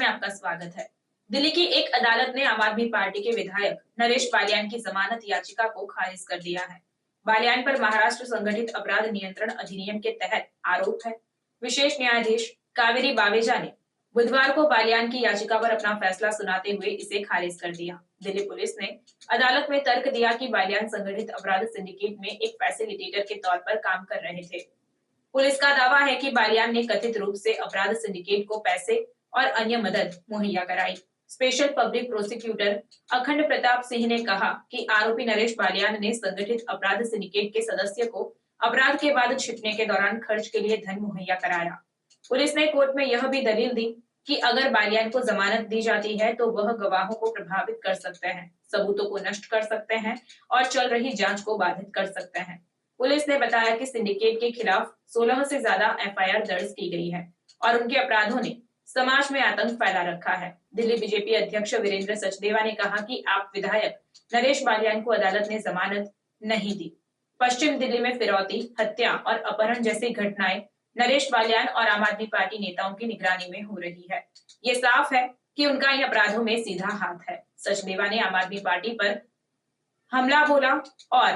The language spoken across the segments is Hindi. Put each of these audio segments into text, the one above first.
आपका स्वागत है। दिल्ली की एक अदालत ने आम आदमी पार्टी के विधायक नरेश बालियान की जमानत याचिका को खारिज कर दिया है। बालियान पर महाराष्ट्र संगठित अपराध नियंत्रण अधिनियम के तहत आरोप है। विशेष न्यायाधीश कावेरी बावेजा ने बुधवार को बालियान की याचिका पर अपना फैसला सुनाते हुए इसे खारिज कर दिया। दिल्ली पुलिस ने अदालत में तर्क दिया कि बालियान संगठित अपराध सिंडिकेट में एक फैसिलिटेटर के तौर पर काम कर रहे थे। पुलिस का दावा है कि बालियान ने कथित रूप से अपराध सिंडिकेट को पैसे और अन्य मदद मुहैया कराई। स्पेशल पब्लिक प्रोसिक्यूटर अखंड प्रताप सिंह ने कहा कि आरोपी नरेश बालियान ने संगठित अपराध सिंडिकेट के सदस्य को अपराध के बाद छिपने के दौरान खर्च के लिए धन मुहैया कराया। पुलिस ने कोर्ट में यह भी दलील दी कि अगर बालियान को जमानत दी जाती है तो वह गवाहों को प्रभावित कर सकते हैं, सबूतों को नष्ट कर सकते हैं और चल रही जांच को बाधित कर सकते हैं। पुलिस ने बताया कि सिंडिकेट के खिलाफ 16 से ज्यादा एफआईआर दर्ज की गई है और उनके अपराधों ने समाज में आतंक फैला रखा है। दिल्ली बीजेपी अध्यक्ष वीरेंद्र सचदेवा ने कहा कि आप विधायक नरेश बालियान को अदालत ने जमानत नहीं दी। पश्चिम दिल्ली में फिरौती, हत्या और अपहरण जैसी घटनाएं नरेश बालियान और आम आदमी पार्टी नेताओं की निगरानी में हो रही है। ये साफ है कि उनका इन अपराधों में सीधा हाथ है। सचदेवा ने आम आदमी पार्टी पर हमला बोला और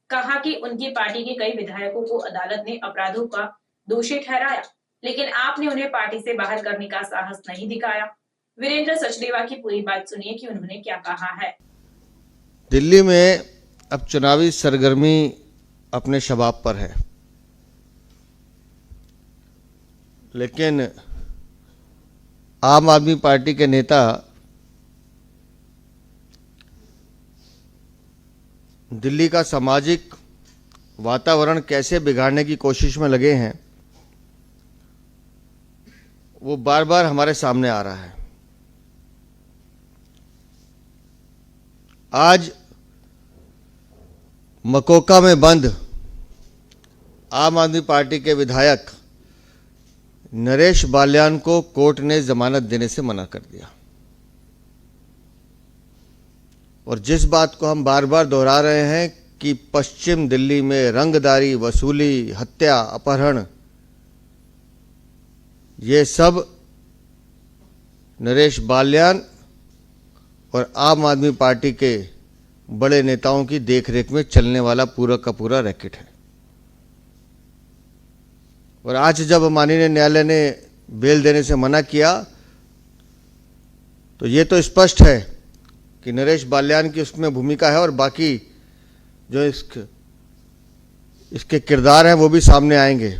कहा कि उनकी पार्टी के कई विधायकों को अदालत ने अपराधों का दोषी ठहराया, लेकिन आपने उन्हें पार्टी से बाहर करने का साहस नहीं दिखाया। वीरेंद्र सचदेवा की पूरी बात सुनिए कि उन्होंने क्या कहा है। दिल्ली में अब चुनावी सरगर्मी अपने शबाब पर है, लेकिन आम आदमी पार्टी के नेता दिल्ली का सामाजिक वातावरण कैसे बिगाड़ने की कोशिश में लगे हैं, वो बार बार हमारे सामने आ रहा है। आज मकोका में बंद आम आदमी पार्टी के विधायक नरेश बालियान को कोर्ट ने जमानत देने से मना कर दिया। और जिस बात को हम बार बार दोहरा रहे हैं कि पश्चिम दिल्ली में रंगदारी, वसूली, हत्या, अपहरण, ये सब नरेश बालियान और आम आदमी पार्टी के बड़े नेताओं की देखरेख में चलने वाला पूरा का पूरा रैकेट है। और आज जब माननीय न्यायालय ने बेल देने से मना किया तो ये तो स्पष्ट है कि नरेश बालियान की उसमें भूमिका है और बाकी जो इसके किरदार हैं वो भी सामने आएंगे।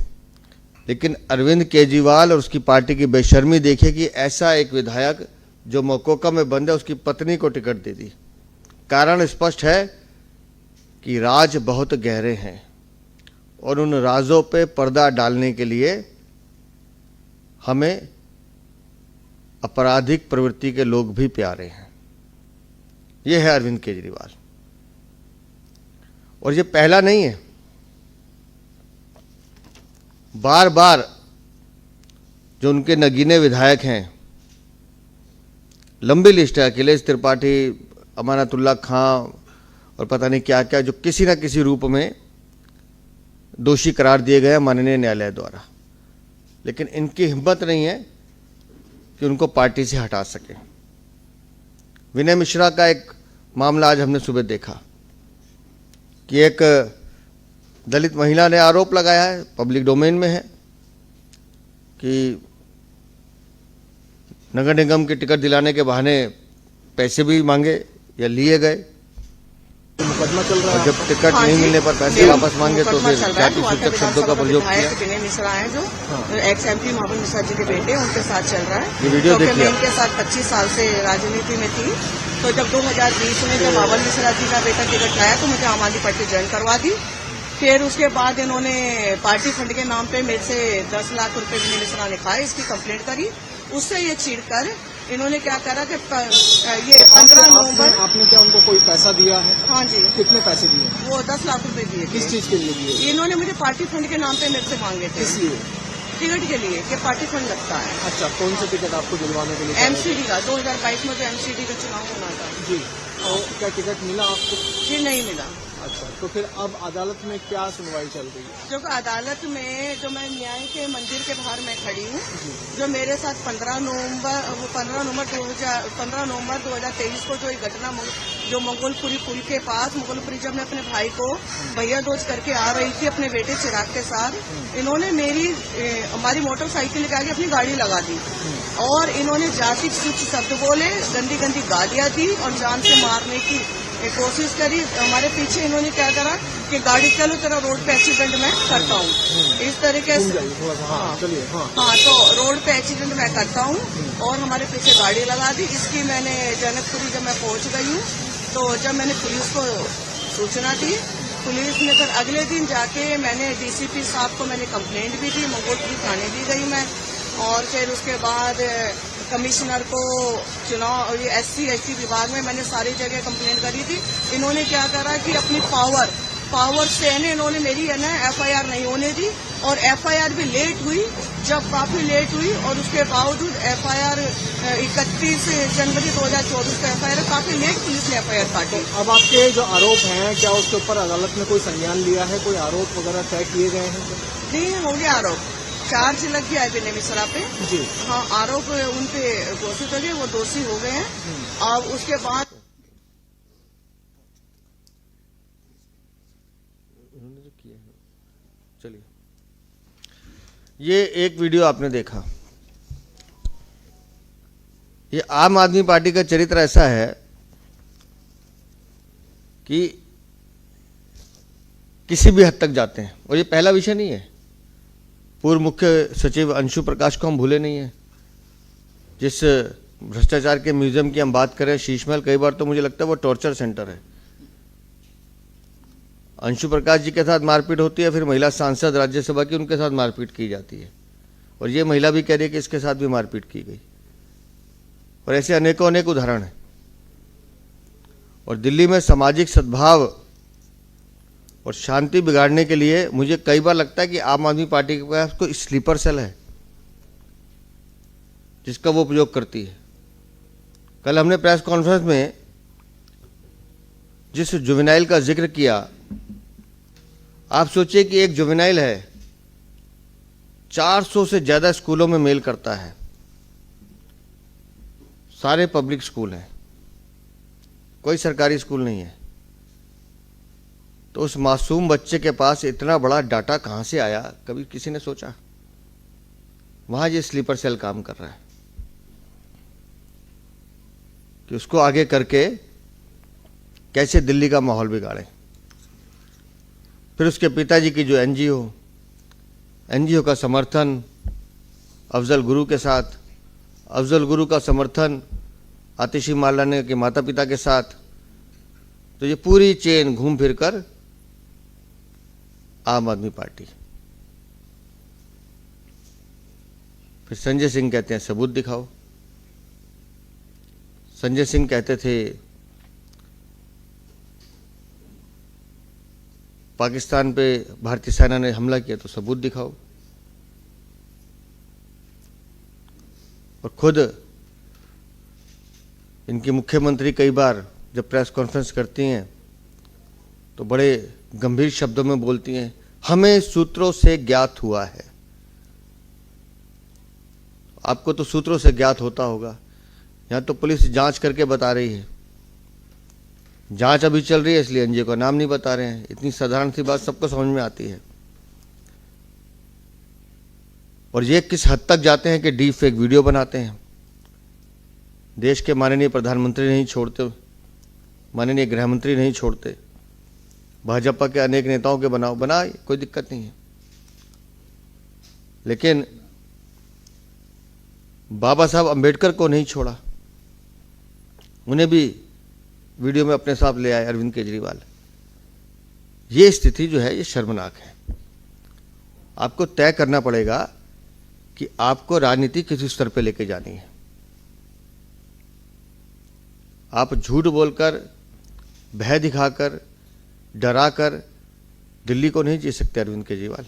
लेकिन अरविंद केजरीवाल और उसकी पार्टी की बेशर्मी देखिए कि ऐसा एक विधायक जो मकोका में बंद है उसकी पत्नी को टिकट दे दी। कारण स्पष्ट है कि राज बहुत गहरे हैं और उन राजों पे पर्दा डालने के लिए हमें आपराधिक प्रवृत्ति के लोग भी प्यारे हैं। ये है अरविंद केजरीवाल और ये पहला नहीं है। बार बार जो उनके नगीने विधायक हैं, लंबी लिस्ट है, अखिलेश त्रिपाठी, अमानतुल्लाह खां और पता नहीं क्या क्या, जो किसी न किसी रूप में दोषी करार दिए गए माननीय न्यायालय द्वारा, लेकिन इनकी हिम्मत नहीं है कि उनको पार्टी से हटा सके। विनय मिश्रा का एक मामला आज हमने सुबह देखा कि एक दलित महिला ने आरोप लगाया है, पब्लिक डोमेन में है, कि नगर निगम की टिकट दिलाने के बहाने पैसे भी मांगे या लिए गए। मुकदमा चल रहा है। जब टिकट नहीं मिलने पर पैसे वापस मांगे तो फिर जाति सूचक शब्दों का प्रयोग किया। विनय मिश्रा है जो एक्स एमपी मोहम्मद मिश्रा जी के बेटे, उनके साथ चल रहा है। ये वीडियो देखिए। मैं इनके साथ 25 साल से राजनीति में थी, तो जब 2020 में जब मोहम्मद मिश्रा जी का बेटा टिकट लाया तो मुझे आम आदमी पार्टी ज्वाइन करवा दी। फिर उसके बाद इन्होंने पार्टी फंड के नाम पे मेरे से 10 लाख रुपए विनय मिश्रा ने खाए, इसकी कंप्लेंट करी। उससे ये छीड़ कर इन्होंने क्या करा कि ये 15 नवंबर। आपने क्या उनको कोई पैसा दिया है? हाँ जी। कितने पैसे दिए? वो 10 लाख रुपए दिए। किस चीज के लिए दिए? इन्होंने मुझे पार्टी फंड के नाम पे मेरे से मांगे थे। किस लिए? टिकट के लिए कि पार्टी फंड लगता है। अच्छा, कौन सा टिकट आपको दिलवाने के लिए? एमसीडी का 2022 में जो एमसीडी का चुनाव होना था जी। और क्या टिकट मिला आपको? जी नहीं मिला। अच्छा, तो फिर अब अदालत में क्या सुनवाई चल रही है? जो अदालत में जो मैं न्याय के मंदिर के बाहर मैं खड़ी हूँ, जो मेरे साथ 15 नवंबर 2023 को जो ये घटना जो मंगोलपुरी पुल के पास मंगोलपुरी, जब मैं अपने भाई को भैया दोज करके आ रही थी अपने बेटे चिराग के साथ, इन्होंने हमारी मोटरसाइकिल के आगे अपनी गाड़ी लगा दी और इन्होंने जाति तुच्छ शब्द बोले, गंदी गंदी गालियां दी और जान से मारने की कोशिश करी। हमारे पीछे इन्होंने क्या करा कि गाड़ी चलो तेरा रोड पे एक्सीडेंट मैं करता हूँ, इस तरीके से। हाँ, तो रोड पे एक्सीडेंट मैं करता हूँ और हमारे पीछे गाड़ी लगा दी। इसकी मैंने जनकपुरी जब मैं पहुंच गई हूँ, तो जब मैंने पुलिस को सूचना दी, पुलिस ने फिर अगले दिन जाके मैंने डीसीपी साहब को मैंने कंप्लेंट भी दी, मंगोलपुरी थाने भी गई मैं, और फिर उसके बाद कमिश्नर को चुनाव ये SC/ST विभाग में मैंने सारी जगह कंप्लेंट करी थी। इन्होंने क्या करा कि अपनी पावर से इन्होंने मेरी FIR नहीं होने दी और FIR भी लेट हुई, जब काफी लेट हुई और उसके बावजूद FIR 31 जनवरी 2024 का FIR काफी लेट पुलिस ने FIR काटी। अब आपके जो आरोप हैं, क्या उसके ऊपर अदालत ने कोई संज्ञान लिया है? कोई आरोप वगैरह तय किए गए हैं? नहीं, हो गया आरोप, चार्ज लग गया है विनय मिश्रा पे जी। हाँ, आरोप उन पे घोषित हो गए, वो दोषी हो गए हैं। अब उसके बाद चलिए, ये एक वीडियो आपने देखा। ये आम आदमी पार्टी का चरित्र ऐसा है कि किसी भी हद तक जाते हैं, और ये पहला विषय नहीं है। पूर्व मुख्य सचिव अंशु प्रकाश को हम भूले नहीं हैं, जिस भ्रष्टाचार के म्यूजियम की हम बात करें, शीशमहल, कई बार तो मुझे लगता है वो टॉर्चर सेंटर है। अंशु प्रकाश जी के साथ मारपीट होती है, फिर महिला सांसद राज्यसभा की, उनके साथ मारपीट की जाती है, और ये महिला भी कह रही है कि इसके साथ भी मारपीट की गई, और ऐसे अनेकों अनेक उदाहरण हैं। और दिल्ली में सामाजिक सद्भाव और शांति बिगाड़ने के लिए मुझे कई बार लगता है कि आम आदमी पार्टी के पास कोई स्लीपर सेल है जिसका वो उपयोग करती है। कल हमने प्रेस कॉन्फ्रेंस में जिस जुवेनाइल का जिक्र किया, आप सोचिए कि एक जुवेनाइल है, 400 से ज्यादा स्कूलों में मेल करता है, सारे पब्लिक स्कूल हैं, कोई सरकारी स्कूल नहीं है। तो उस मासूम बच्चे के पास इतना बड़ा डाटा कहां से आया, कभी किसी ने सोचा? वहां ये स्लीपर सेल काम कर रहा है कि उसको आगे करके कैसे दिल्ली का माहौल बिगाड़े। फिर उसके पिताजी की जो एनजीओ का समर्थन अफजल गुरु के साथ, अफजल गुरु का समर्थन आतिशी मारलाने के माता पिता के साथ, तो ये पूरी चेन घूम फिर कर आम आदमी पार्टी। फिर संजय सिंह कहते हैं सबूत दिखाओ। संजय सिंह कहते थे पाकिस्तान पे भारतीय सेना ने हमला किया, तो सबूत दिखाओ। और खुद इनकी मुख्यमंत्री कई बार जब प्रेस कॉन्फ्रेंस करती हैं तो बड़े गंभीर शब्दों में बोलती हैं, हमें सूत्रों से ज्ञात हुआ है। आपको तो सूत्रों से ज्ञात होता होगा, यहां तो पुलिस जांच करके बता रही है, जांच अभी चल रही है इसलिए एनजीओ का नाम नहीं बता रहे हैं। इतनी साधारण सी बात सबको समझ में आती है। और ये किस हद तक जाते हैं कि डीप फेक वीडियो बनाते हैं। देश के माननीय प्रधानमंत्री नहीं छोड़ते, माननीय गृह मंत्री नहीं छोड़ते, भाजपा के अनेक नेताओं के बनाए, कोई दिक्कत नहीं है। लेकिन बाबा साहब अंबेडकर को नहीं छोड़ा, उन्हें भी वीडियो में अपने साथ ले आए अरविंद केजरीवाल। ये स्थिति जो है ये शर्मनाक है। आपको तय करना पड़ेगा कि आपको राजनीति किस स्तर पे लेके जानी है। आप झूठ बोलकर, भय दिखाकर, डराकर दिल्ली को नहीं जी सकते अरविंद केजरीवाल।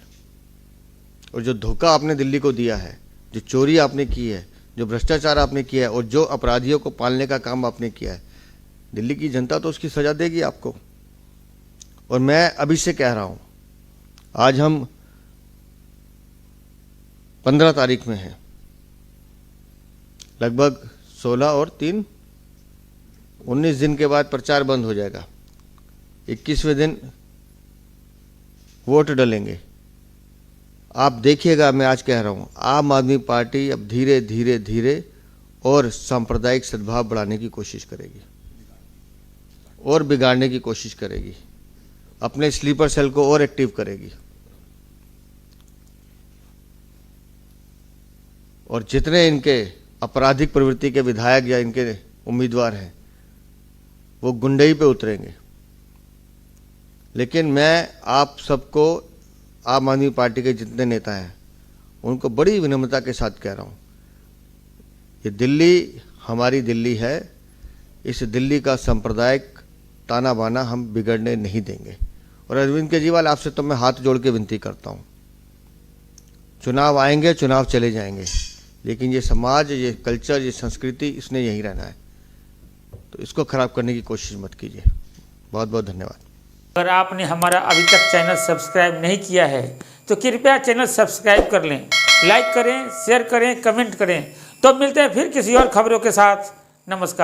और जो धोखा आपने दिल्ली को दिया है, जो चोरी आपने की है, जो भ्रष्टाचार आपने किया है और जो अपराधियों को पालने का काम आपने किया है, दिल्ली की जनता तो उसकी सजा देगी आपको। और मैं अभी से कह रहा हूँ, आज हम 15 तारीख में हैं, लगभग 16 और 3 19 दिन के बाद प्रचार बंद हो जाएगा। 21वें दिन वोट डलेंगे। आप देखिएगा, मैं आज कह रहा हूँ, आम आदमी पार्टी अब धीरे धीरे धीरे और सांप्रदायिक सद्भाव बढ़ाने की कोशिश करेगी और बिगाड़ने की कोशिश करेगी, अपने स्लीपर सेल को और एक्टिव करेगी। और जितने इनके आपराधिक प्रवृत्ति के विधायक या इनके उम्मीदवार हैं, वो गुंडई पे उतरेंगे। लेकिन मैं आप सबको, आम आदमी पार्टी के जितने नेता हैं, उनको बड़ी विनम्रता के साथ कह रहा हूँ, ये दिल्ली हमारी दिल्ली है। इस दिल्ली का सांप्रदायिक ताना बाना हम बिगड़ने नहीं देंगे। और अरविंद केजरीवाल, आपसे तो मैं हाथ जोड़ के विनती करता हूँ, चुनाव आएंगे, चुनाव चले जाएंगे, लेकिन ये समाज, ये कल्चर, ये संस्कृति, इसने यहीं रहना है। तो इसको खराब करने की कोशिश मत कीजिए। बहुत बहुत धन्यवाद। अगर आपने हमारा अभी तक चैनल सब्सक्राइब नहीं किया है तो कृपया चैनल सब्सक्राइब कर लें, लाइक करें, शेयर करें, कमेंट करें। तो मिलते हैं फिर किसी और खबरों के साथ। नमस्कार।